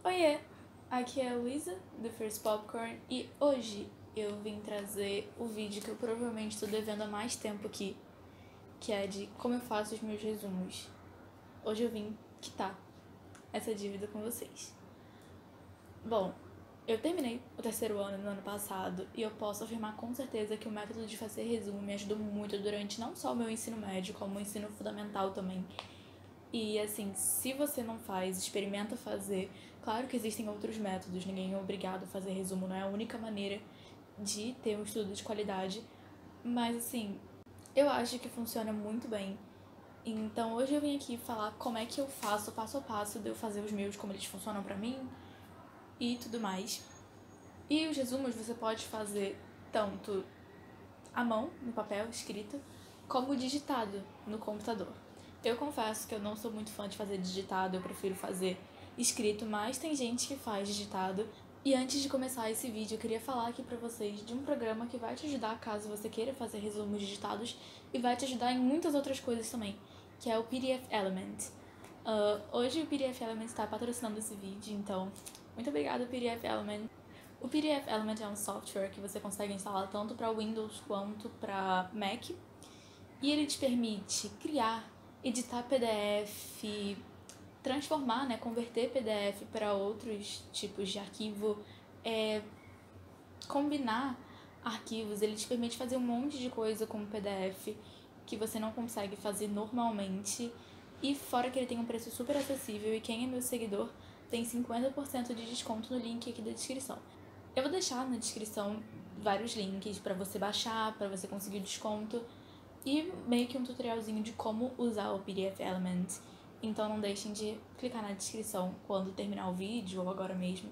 Oiê, aqui é a Luísa, do First Popcorn, e hoje eu vim trazer o vídeo que eu provavelmente estou devendo há mais tempo aqui, que é de como eu faço os meus resumos. Hoje eu vim quitar essa dívida com vocês. Bom, eu terminei o terceiro ano no ano passado e eu posso afirmar com certeza que o método de fazer resumo me ajudou muito durante não só o meu ensino médio, como o ensino fundamental também. E assim, se você não faz, experimenta fazer. Claro que existem outros métodos, ninguém é obrigado a fazer resumo, não é a única maneira de ter um estudo de qualidade. Mas assim, eu acho que funciona muito bem. Então hoje eu vim aqui falar como é que eu faço, passo a passo, de eu fazer os meus, como eles funcionam pra mim e tudo mais. E os resumos você pode fazer tanto à mão, no papel, escrito, como digitado no computador. Eu confesso que eu não sou muito fã de fazer digitado, eu prefiro fazer escrito, mas tem gente que faz digitado. E antes de começar esse vídeo, eu queria falar aqui pra vocês de um programa que vai te ajudar caso você queira fazer resumos digitados e vai te ajudar em muitas outras coisas também, que é o PDF Element. Hoje o PDF Element está patrocinando esse vídeo, então muito obrigada, PDF Element. O PDF Element é um software que você consegue instalar tanto para Windows quanto para Mac. E ele te permite criar, editar PDF, transformar, converter PDF para outros tipos de arquivo, combinar arquivos. Ele te permite fazer um monte de coisa com o PDF que você não consegue fazer normalmente. E fora que ele tem um preço super acessível e quem é meu seguidor tem 50% de desconto no link aqui da descrição. Eu vou deixar na descrição vários links para você baixar, para você conseguir desconto e meio que um tutorialzinho de como usar o PDF Element. Então não deixem de clicar na descrição quando terminar o vídeo ou agora mesmo,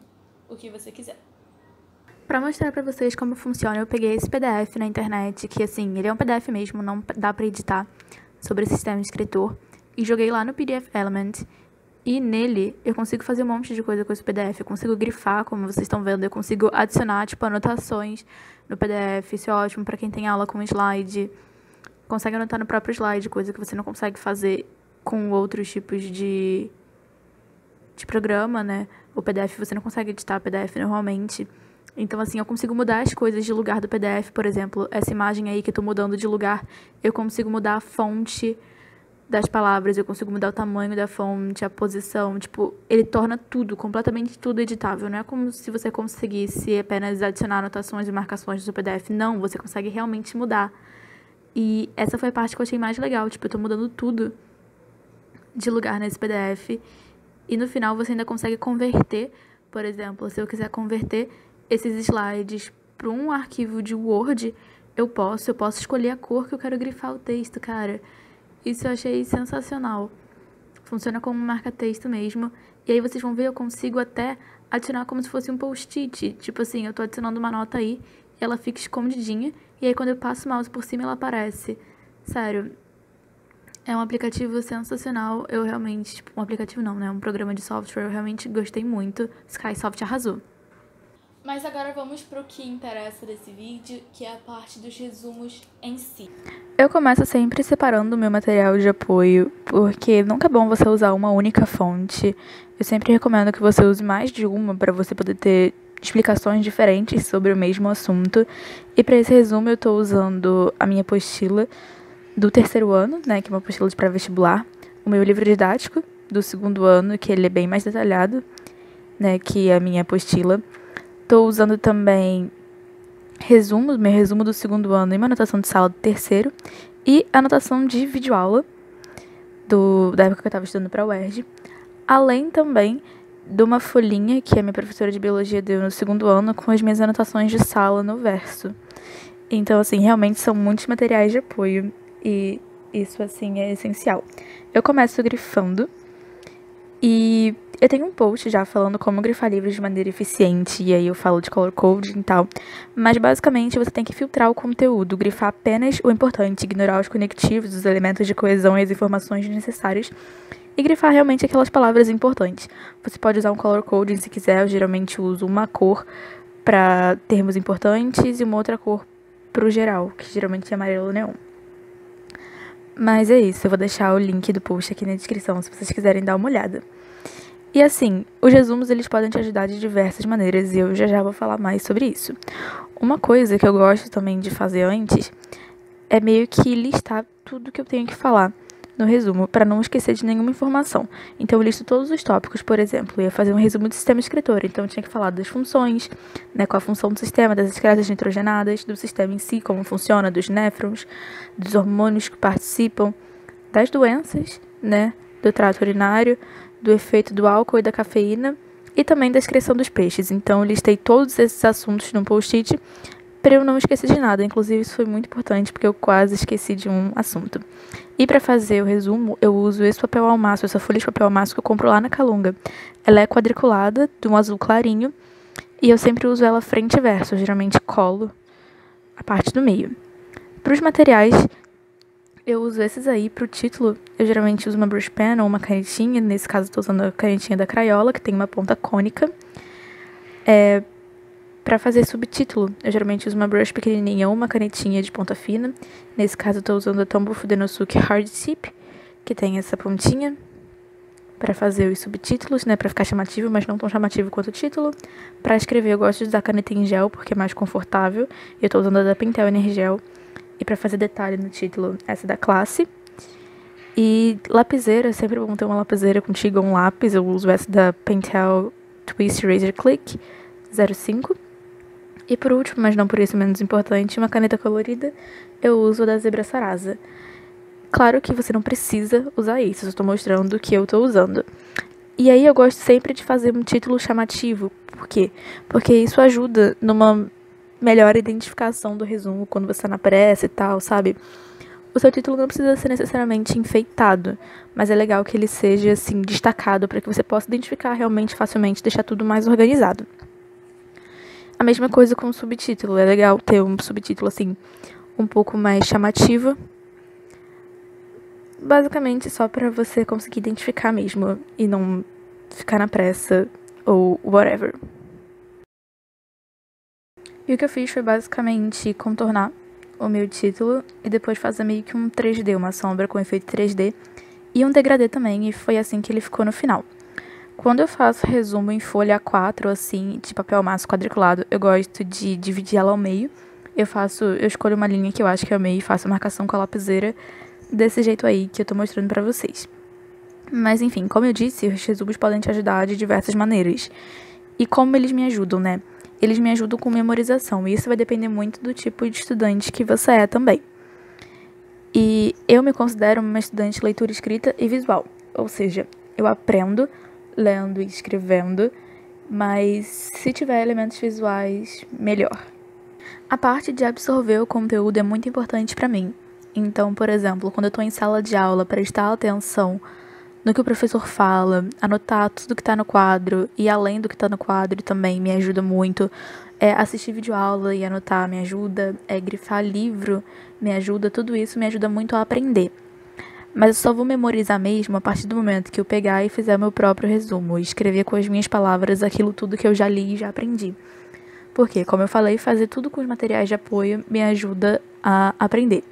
o que você quiser. Pra mostrar pra vocês como funciona, eu peguei esse PDF na internet, que assim, ele é um PDF mesmo, não dá pra editar, sobre o sistema de escritor, e joguei lá no PDF Element. E nele, eu consigo fazer um monte de coisa com esse PDF. Eu consigo grifar, como vocês estão vendo. Eu consigo adicionar, anotações no PDF. Isso é ótimo pra quem tem aula com slide. Consegue anotar no próprio slide, coisa que você não consegue fazer com outros tipos de programa, né? O PDF, você não consegue editar PDF normalmente. Então, assim, eu consigo mudar as coisas de lugar do PDF. Por exemplo, essa imagem aí que eu tô mudando de lugar, eu consigo mudar a fonte das palavras, eu consigo mudar o tamanho da fonte, a posição, ele torna tudo, completamente tudo editável. Não é como se você conseguisse apenas adicionar anotações e marcações no seu PDF. Não, você consegue realmente mudar. E essa foi a parte que eu achei mais legal, eu tô mudando tudo de lugar nesse PDF. E no final você ainda consegue converter, por exemplo, se eu quiser converter esses slides para um arquivo de Word, eu posso escolher a cor que eu quero grifar o texto, cara. Isso eu achei sensacional. Funciona como um marca-texto mesmo. E aí vocês vão ver, eu consigo até adicionar como se fosse um post-it. Tipo assim, eu tô adicionando uma nota aí, e ela fica escondidinha, e aí quando eu passo o mouse por cima, ela aparece. Sério, é um aplicativo sensacional. Eu realmente, um aplicativo não, né? Um programa de software, eu realmente gostei muito. Skysoft arrasou. Mas agora vamos pro que interessa desse vídeo, que é a parte dos resumos em si. Eu começo sempre separando o meu material de apoio, porque nunca é bom você usar uma única fonte. Eu sempre recomendo que você use mais de uma para você poder ter explicações diferentes sobre o mesmo assunto. E para esse resumo eu estou usando a minha apostila do terceiro ano, né, que é uma apostila de pré-vestibular, o meu livro didático do segundo ano, que ele é bem mais detalhado, né, que a minha apostila. Estou usando também meu resumo do segundo ano e uma anotação de sala do terceiro e anotação de videoaula da época que eu estava estudando para a UERJ, além também de uma folhinha que a minha professora de biologia deu no segundo ano com as minhas anotações de sala no verso. Então, assim, realmente são muitos materiais de apoio e isso, assim, é essencial. Eu começo grifando e eu tenho um post já falando como grifar livros de maneira eficiente, e aí eu falo de color coding e tal. Mas basicamente você tem que filtrar o conteúdo, grifar apenas o importante, ignorar os conectivos, os elementos de coesão e as informações necessárias, e grifar realmente aquelas palavras importantes. Você pode usar um color coding se quiser, eu geralmente uso uma cor para termos importantes e uma outra cor pro geral, que geralmente é amarelo neon. Mas é isso, eu vou deixar o link do post aqui na descrição se vocês quiserem dar uma olhada. E assim, os resumos eles podem te ajudar de diversas maneiras e eu já vou falar mais sobre isso. Uma coisa que eu gosto também de fazer antes é meio que listar tudo que eu tenho que falar no resumo, para não esquecer de nenhuma informação. Então eu listo todos os tópicos, por exemplo, eu ia fazer um resumo do sistema excretor, então eu tinha que falar das funções, né, qual a função do sistema, das excretas nitrogenadas, do sistema em si, como funciona, dos néfrons, dos hormônios que participam, das doenças, né, do trato urinário, do efeito do álcool e da cafeína, e também da excreção dos peixes. Então eu listei todos esses assuntos num post-it para eu não esquecer de nada. Inclusive, isso foi muito importante, porque eu quase esqueci de um assunto. E para fazer o resumo, eu uso esse papel almaço, essa folha de papel almaço que eu compro lá na Calunga. Ela é quadriculada, de um azul clarinho, e eu sempre uso ela frente e verso. Eu geralmente colo a parte do meio. Para os materiais, eu uso esses aí. Para o título, eu geralmente uso uma brush pen ou uma canetinha. Nesse caso, estou usando a canetinha da Crayola, que tem uma ponta cônica. Para fazer subtítulo, eu geralmente uso uma brush pequenininha ou uma canetinha de ponta fina. Nesse caso, eu estou usando a Tombow Fudenosuke Hard Tip, que tem essa pontinha para fazer os subtítulos, né, para ficar chamativo, mas não tão chamativo quanto o título. Para escrever, eu gosto de usar caneta em gel, porque é mais confortável. Eu estou usando a da Pentel Energel. E para fazer detalhe no título, essa da classe. E lapiseira, é sempre bom ter uma lapiseira contigo ou um lápis. Eu uso essa da Pentel Twist Razor Click 05. E por último, mas não por isso menos importante, uma caneta colorida, eu uso a da Zebra Sarasa. Claro que você não precisa usar isso, eu estou mostrando o que eu estou usando. E aí eu gosto sempre de fazer um título chamativo. Por quê? Porque isso ajuda numa melhor identificação do resumo quando você está na pressa e tal, sabe? O seu título não precisa ser necessariamente enfeitado, mas é legal que ele seja, assim, destacado para que você possa identificar realmente facilmente, deixar tudo mais organizado. A mesma coisa com o subtítulo. É legal ter um subtítulo, assim, um pouco mais chamativo. Basicamente, só pra você conseguir identificar mesmo e não ficar na pressa ou whatever. E o que eu fiz foi basicamente contornar o meu título e depois fazer meio que um 3D, uma sombra com efeito 3D e um degradê também, e foi assim que ele ficou no final. Quando eu faço resumo em folha A4, assim, de papel massa quadriculado, eu gosto de dividir ela ao meio. Eu escolho uma linha que eu acho que é ao meio e faço a marcação com a lapiseira desse jeito aí que eu tô mostrando pra vocês. Mas enfim, como eu disse, os resumos podem te ajudar de diversas maneiras. E como eles me ajudam, né? Eles me ajudam com memorização, e isso vai depender muito do tipo de estudante que você é também. E eu me considero uma estudante de leitura escrita e visual, ou seja, eu aprendo lendo e escrevendo, mas se tiver elementos visuais, melhor. A parte de absorver o conteúdo é muito importante para mim. Então, por exemplo, quando eu estou em sala de aula, prestar atenção no que o professor fala, anotar tudo que está no quadro e além do que está no quadro também me ajuda muito. Assistir videoaula e anotar me ajuda, grifar livro me ajuda, tudo isso me ajuda muito a aprender. Mas eu só vou memorizar mesmo a partir do momento que eu pegar e fizer meu próprio resumo e escrever com as minhas palavras aquilo tudo que eu já li e já aprendi. Porque, como eu falei, fazer tudo com os materiais de apoio me ajuda a aprender.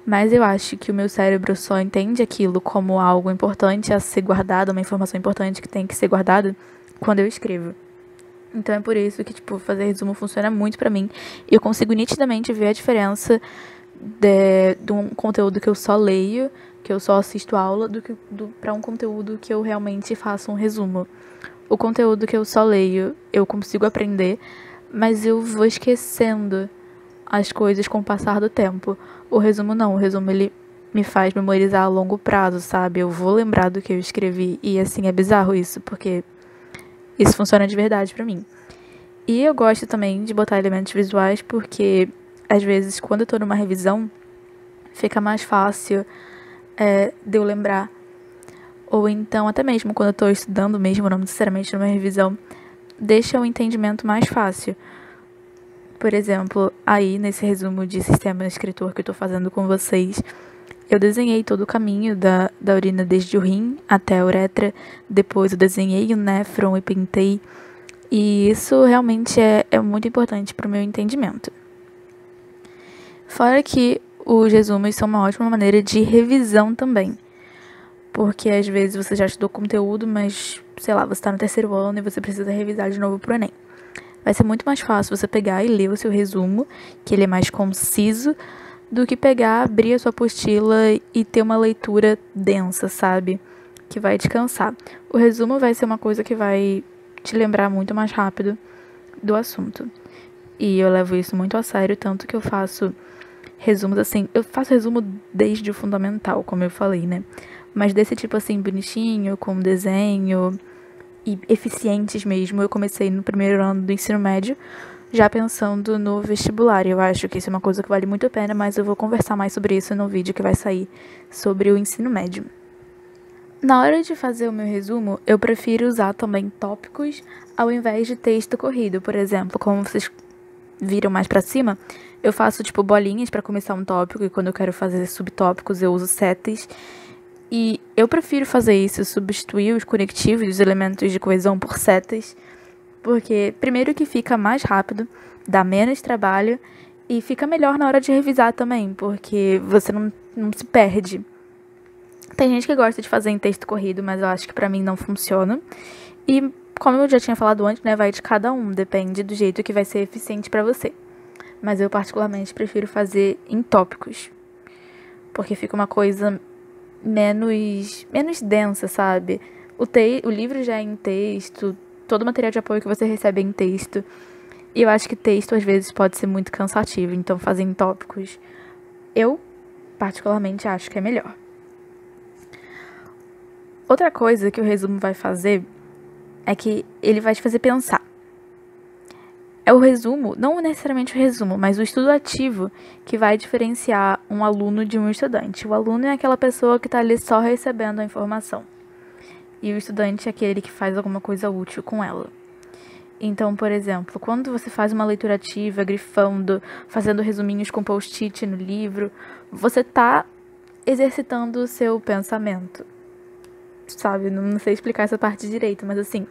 Mas eu acho que o meu cérebro só entende aquilo como algo importante a ser guardado, uma informação importante que tem que ser guardada quando eu escrevo. Então é por isso que, fazer resumo funciona muito pra mim. E eu consigo nitidamente ver a diferença de um conteúdo que eu só leio, que eu só assisto aula, para um conteúdo que eu realmente faço um resumo. O conteúdo que eu só leio, eu consigo aprender, mas eu vou esquecendo as coisas com o passar do tempo. O resumo não, o resumo ele me faz memorizar a longo prazo, sabe? Eu vou lembrar do que eu escrevi e assim, é bizarro isso, porque isso funciona de verdade pra mim. E eu gosto também de botar elementos visuais porque às vezes, quando eu tô numa revisão, fica mais fácil de eu lembrar. Ou então, até mesmo quando eu tô estudando mesmo, não necessariamente numa revisão, deixa o entendimento mais fácil. Por exemplo, aí nesse resumo de sistema escritor que eu tô fazendo com vocês, eu desenhei todo o caminho da urina desde o rim até a uretra. Depois eu desenhei o néfron e pintei. E isso realmente é muito importante para o meu entendimento. Fora que os resumos são uma ótima maneira de revisão também. Porque às vezes você já estudou conteúdo, mas sei lá, você tá no 3º ano e você precisa revisar de novo pro Enem. Vai ser muito mais fácil você pegar e ler o seu resumo, que ele é mais conciso, do que pegar, abrir a sua apostila e ter uma leitura densa, sabe? Que vai te cansar. O resumo vai ser uma coisa que vai te lembrar muito mais rápido do assunto. E eu levo isso muito a sério, tanto que eu faço resumos assim. Eu faço resumo desde o fundamental, como eu falei, né? Mas desse tipo assim, bonitinho, com desenho e eficientes mesmo, eu comecei no 1º ano do ensino médio, já pensando no vestibular. Eu acho que isso é uma coisa que vale muito a pena, mas eu vou conversar mais sobre isso no vídeo que vai sair sobre o ensino médio. Na hora de fazer o meu resumo, eu prefiro usar também tópicos ao invés de texto corrido. Por exemplo, como vocês viram mais pra cima, eu faço tipo bolinhas pra começar um tópico e quando eu quero fazer subtópicos eu uso setas. E eu prefiro fazer isso, substituir os conectivos, os elementos de coesão por setas, porque primeiro que fica mais rápido, dá menos trabalho e fica melhor na hora de revisar também, porque você não se perde. Tem gente que gosta de fazer em texto corrido, mas eu acho que pra mim não funciona. E como eu já tinha falado antes, né, vai de cada um, depende do jeito que vai ser eficiente pra você. Mas eu particularmente prefiro fazer em tópicos, porque fica uma coisa menos densa, sabe? O livro já é em texto, todo o material de apoio que você recebe é em texto. E eu acho que texto às vezes pode ser muito cansativo, então fazer em tópicos, eu particularmente acho que é melhor. Outra coisa que o resumo vai fazer é que ele vai te fazer pensar. É o resumo, não necessariamente o resumo, mas o estudo ativo que vai diferenciar um aluno de um estudante. O aluno é aquela pessoa que está ali só recebendo a informação. E o estudante é aquele que faz alguma coisa útil com ela. Então, por exemplo, quando você faz uma leitura ativa, grifando, fazendo resuminhos com post-it no livro, você está exercitando o seu pensamento. Sabe, não sei explicar essa parte direito, mas assim,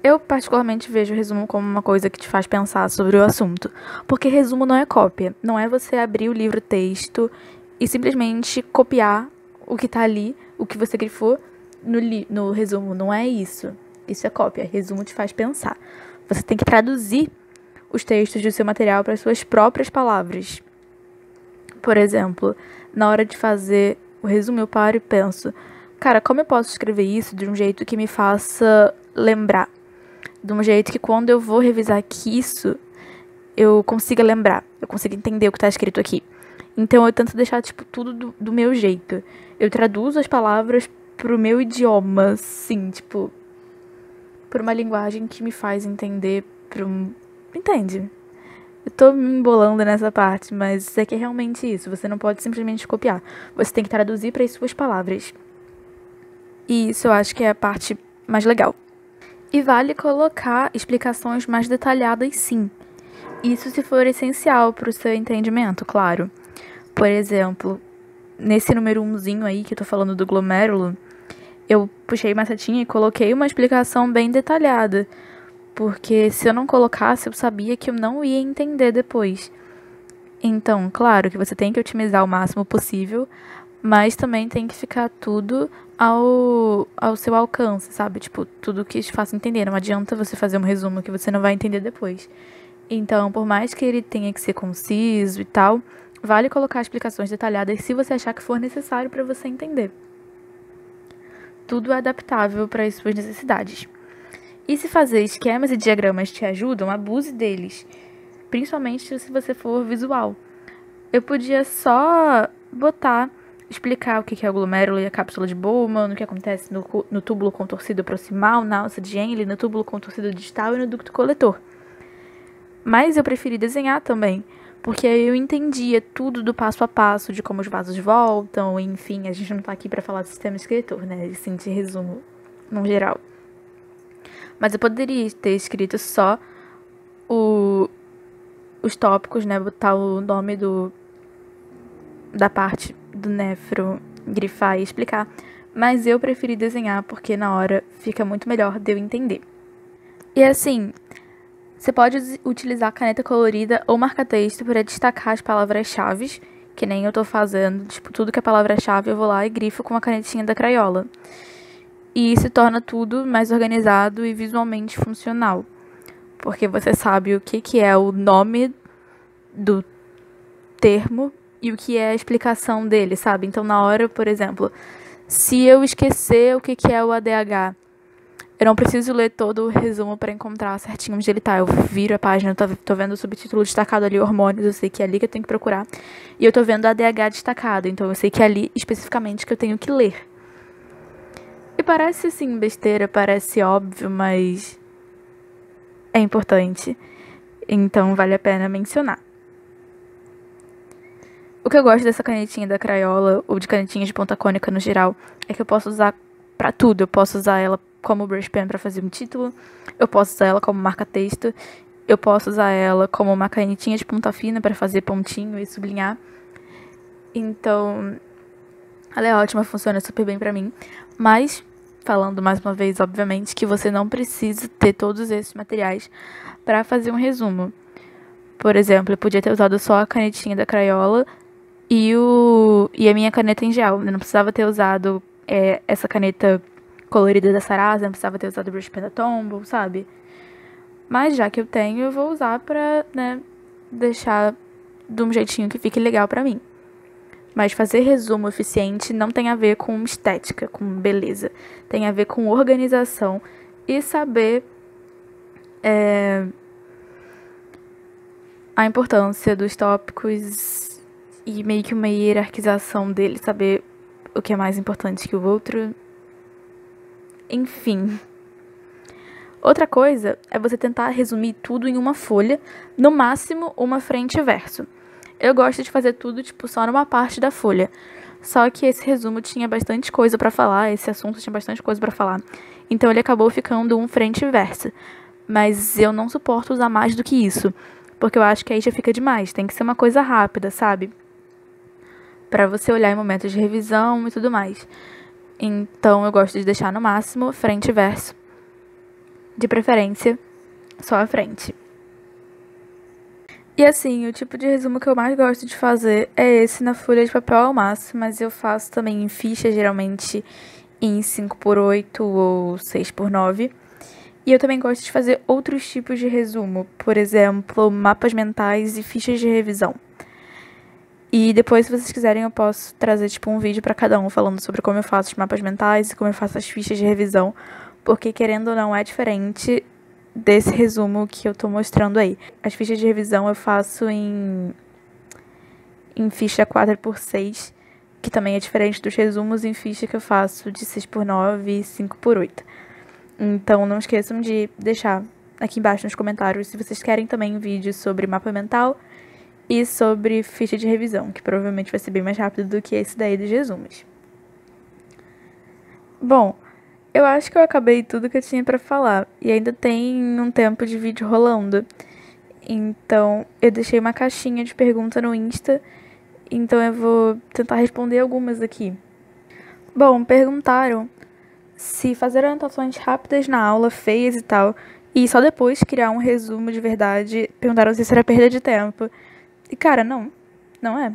eu particularmente vejo o resumo como uma coisa que te faz pensar sobre o assunto. Porque resumo não é cópia. Não é você abrir o livro texto e simplesmente copiar o que tá ali, o que você grifou no resumo. Não é isso. Isso é cópia. Resumo te faz pensar. Você tem que traduzir os textos do seu material para as suas próprias palavras. Por exemplo, na hora de fazer o resumo, eu paro e penso, cara, como eu posso escrever isso de um jeito que me faça lembrar? De um jeito que quando eu vou revisar aqui isso, eu consiga lembrar, eu consiga entender o que está escrito aqui. Então eu tento deixar tipo, tudo do meu jeito. Eu traduzo as palavras pro meu idioma, assim, tipo, por uma linguagem que me faz entender Entende? Eu tô me embolando nessa parte, mas é que é realmente isso. Você não pode simplesmente copiar. Você tem que traduzir para as suas palavras. E isso eu acho que é a parte mais legal. E vale colocar explicações mais detalhadas, sim. Isso se for essencial para o seu entendimento, claro. Por exemplo, nesse número 1zinho aí que eu tô falando do glomérulo, eu puxei uma setinha e coloquei uma explicação bem detalhada. Porque se eu não colocasse, eu sabia que eu não ia entender depois. Então, claro que você tem que otimizar o máximo possível, mas também tem que ficar tudo ao seu alcance, sabe? Tipo, tudo que te faça entender. Não adianta você fazer um resumo que você não vai entender depois. Então, por mais que ele tenha que ser conciso e tal, vale colocar explicações detalhadas se você achar que for necessário para você entender. Tudo é adaptável para as suas necessidades. E se fazer esquemas e diagramas te ajudam, abuse deles. Principalmente se você for visual. Eu podia só explicar o que é o glomérulo e a cápsula de Bowman, o que acontece no túbulo contorcido proximal, na alça de Henle, no túbulo contorcido distal e no ducto coletor. Mas eu preferi desenhar também, porque aí eu entendia tudo do passo a passo, de como os vasos voltam, enfim, a gente não tá aqui pra falar do sistema excretor, né, assim, de resumo, no geral. Mas eu poderia ter escrito só os tópicos, né, botar o nome da parte do nefro, grifar e explicar. Mas eu preferi desenhar porque na hora fica muito melhor de eu entender. E assim, você pode utilizar caneta colorida ou marca-texto para destacar as palavras-chave, que nem eu tô fazendo. Tipo, tudo que é palavra-chave eu vou lá e grifo com a canetinha da Crayola. e se torna tudo mais organizado e visualmente funcional. Porque você sabe o que é o nome do termo e o que é a explicação dele, sabe? Então, na hora, por exemplo, se eu esquecer o que é o ADH, eu não preciso ler todo o resumo para encontrar certinho onde ele tá. Eu viro a página, tô vendo o subtítulo destacado ali, hormônios, eu sei que é ali que eu tenho que procurar. E eu tô vendo ADH destacado, então eu sei que é ali especificamente que eu tenho que ler. E parece, assim, besteira, parece óbvio, mas é importante. Então vale a pena mencionar. O que eu gosto dessa canetinha da Crayola, ou de canetinhas de ponta cônica no geral, é que eu posso usar pra tudo. Eu posso usar ela como brush pen pra fazer um título, eu posso usar ela como marca-texto, eu posso usar ela como uma canetinha de ponta fina pra fazer pontinho e sublinhar. Então, ela é ótima, funciona super bem pra mim. Mas, falando mais uma vez, obviamente, que você não precisa ter todos esses materiais pra fazer um resumo. Por exemplo, eu podia ter usado só a canetinha da Crayola e a minha caneta em gel. Eu não precisava ter usado essa caneta colorida da Sarasa, não precisava ter usado o brush pen da Tombow, sabe? Mas já que eu tenho, eu vou usar pra, né, deixar de um jeitinho que fique legal pra mim. Mas fazer resumo eficiente não tem a ver com estética, com beleza. Tem a ver com organização e saber a importância dos tópicos e meio que uma hierarquização deles, saber o que é mais importante que o outro. Enfim. Outra coisa é você tentar resumir tudo em uma folha, no máximo uma frente e verso. Eu gosto de fazer tudo, tipo, só numa parte da folha. Só que esse resumo tinha bastante coisa pra falar, esse assunto tinha bastante coisa pra falar. Então ele acabou ficando um frente e verso. Mas eu não suporto usar mais do que isso, porque eu acho que aí já fica demais. Tem que ser uma coisa rápida, sabe? Pra você olhar em momentos de revisão e tudo mais. Então eu gosto de deixar no máximo frente e verso. De preferência, só a frente. E assim, o tipo de resumo que eu mais gosto de fazer é esse na folha de papel ao máximo, mas eu faço também em ficha, geralmente em 5x8 ou 6x9. E eu também gosto de fazer outros tipos de resumo, por exemplo, mapas mentais e fichas de revisão. E depois, se vocês quiserem, eu posso trazer tipo um vídeo pra cada um falando sobre como eu faço os mapas mentais e como eu faço as fichas de revisão, porque querendo ou não é diferente desse resumo que eu tô mostrando aí. As fichas de revisão eu faço em ficha 4x6, que também é diferente dos resumos em ficha que eu faço de 6x9 e 5x8. Então não esqueçam de deixar aqui embaixo nos comentários se vocês querem também um vídeo sobre mapa mental e sobre ficha de revisão, que provavelmente vai ser bem mais rápido do que esse daí dos resumos. Bom, eu acho que eu acabei tudo que eu tinha pra falar. E ainda tem um tempo de vídeo rolando. Então, eu deixei uma caixinha de pergunta no Insta. Então, eu vou tentar responder algumas aqui. Bom, perguntaram se fazer anotações rápidas na aula, feias e tal, e só depois criar um resumo de verdade. Perguntaram se isso era perda de tempo. E, cara, não é.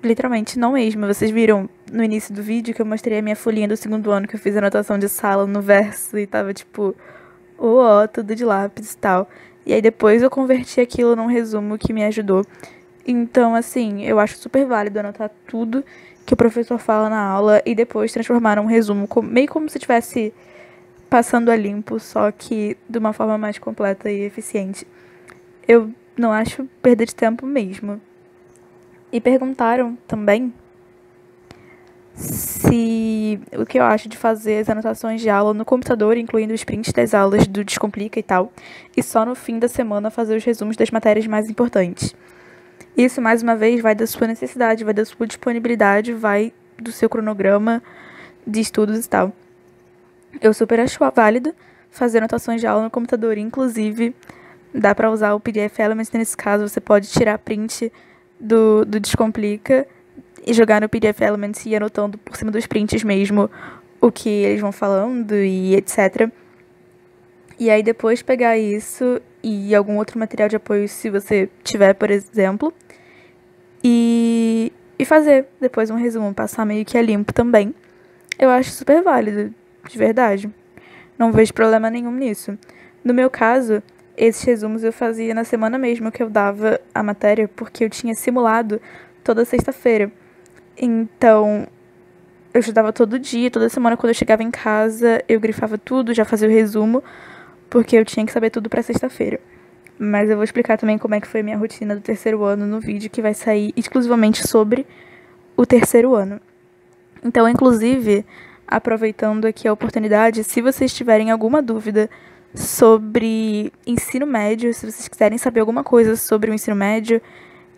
Literalmente, não mesmo. Vocês viram no início do vídeo que eu mostrei a minha folhinha do segundo ano, que eu fiz anotação de sala no verso e tava tipo, tudo de lápis e tal. E aí depois eu converti aquilo num resumo que me ajudou. Então, assim, eu acho super válido anotar tudo que o professor fala na aula e depois transformar num resumo, meio como se estivesse passando a limpo, só que de uma forma mais completa e eficiente. Eu não acho perda de tempo mesmo. E perguntaram também se o que eu acho de fazer as anotações de aula no computador, incluindo os prints das aulas do Descomplica e tal, e só no fim da semana fazer os resumos das matérias mais importantes. Isso, mais uma vez, vai da sua necessidade, vai da sua disponibilidade, vai do seu cronograma de estudos e tal. Eu super acho válido fazer anotações de aula no computador, inclusive dá pra usar o PDF Elements, nesse caso você pode tirar print do Descomplica e jogar no PDF Elements e ir anotando por cima dos prints mesmo o que eles vão falando e etc. E aí depois pegar isso e algum outro material de apoio, se você tiver, por exemplo, e fazer depois um resumo, passar meio que a limpo também. eu acho super válido, de verdade. Não vejo problema nenhum nisso. No meu caso, esses resumos eu fazia na semana mesmo que eu dava a matéria, porque eu tinha simulado toda sexta-feira. Então, eu estudava todo dia, toda semana quando eu chegava em casa, eu grifava tudo, já fazia o resumo, porque eu tinha que saber tudo pra sexta-feira. Mas eu vou explicar também como é que foi a minha rotina do terceiro ano no vídeo que vai sair exclusivamente sobre o terceiro ano. Então, inclusive, aproveitando aqui a oportunidade, se vocês tiverem alguma dúvida sobre ensino médio, se vocês quiserem saber alguma coisa sobre o ensino médio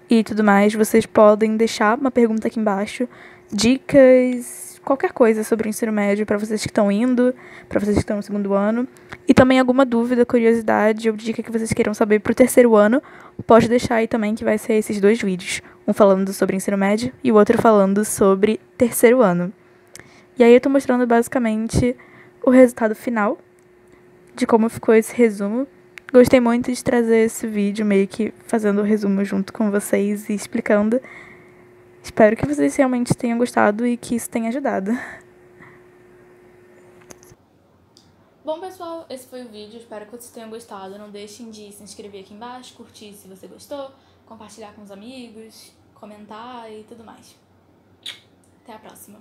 e tudo mais, vocês podem deixar uma pergunta aqui embaixo, dicas, qualquer coisa sobre o ensino médio para vocês que estão indo, para vocês que estão no segundo ano, e também alguma dúvida, curiosidade ou dica que vocês queiram saber pro terceiro ano, pode deixar aí também que vai ser esses 2 vídeos, um falando sobre ensino médio e o outro falando sobre terceiro ano. E aí eu tô mostrando basicamente o resultado final de como ficou esse resumo. Gostei muito de trazer esse vídeo, meio que fazendo o resumo junto com vocês e explicando. Espero que vocês realmente tenham gostado e que isso tenha ajudado. Bom, pessoal, esse foi o vídeo. Espero que vocês tenham gostado. Não deixem de se inscrever aqui embaixo, curtir se você gostou, compartilhar com os amigos, comentar e tudo mais. Até a próxima.